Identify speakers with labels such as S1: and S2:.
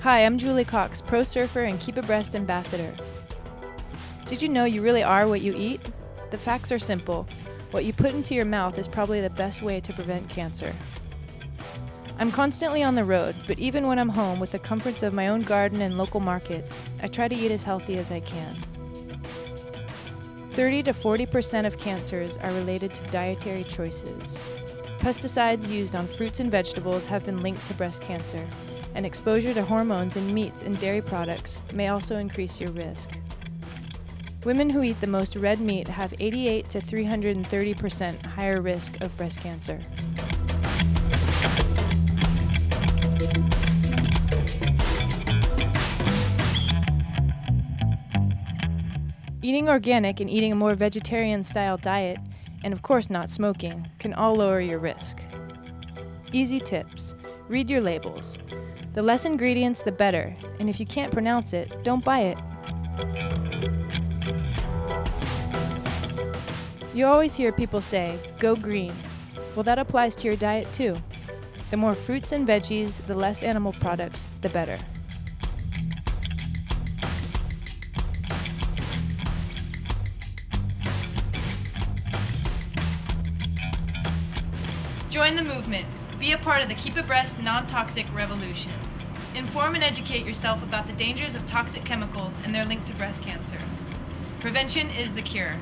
S1: Hi, I'm Julie Cox, pro surfer and Keep Abreast ambassador. Did you know you really are what you eat? The facts are simple. What you put into your mouth is probably the best way to prevent cancer. I'm constantly on the road, but even when I'm home with the comforts of my own garden and local markets, I try to eat as healthy as I can. 30 to 40% of cancers are related to dietary choices. Pesticides used on fruits and vegetables have been linked to breast cancer, and exposure to hormones in meats and dairy products may also increase your risk. Women who eat the most red meat have 88 to 330% higher risk of breast cancer. Eating organic and eating a more vegetarian-style diet, and of course not smoking, can all lower your risk. Easy tips. Read your labels. The less ingredients, the better, and if you can't pronounce it, don't buy it. You always hear people say, "Go green." Well, that applies to your diet too. The more fruits and veggies, the less animal products, the better. Join the movement. Be a part of the Keep Abreast non-toxic revolution. Inform and educate yourself about the dangers of toxic chemicals and their link to breast cancer. Prevention is the cure.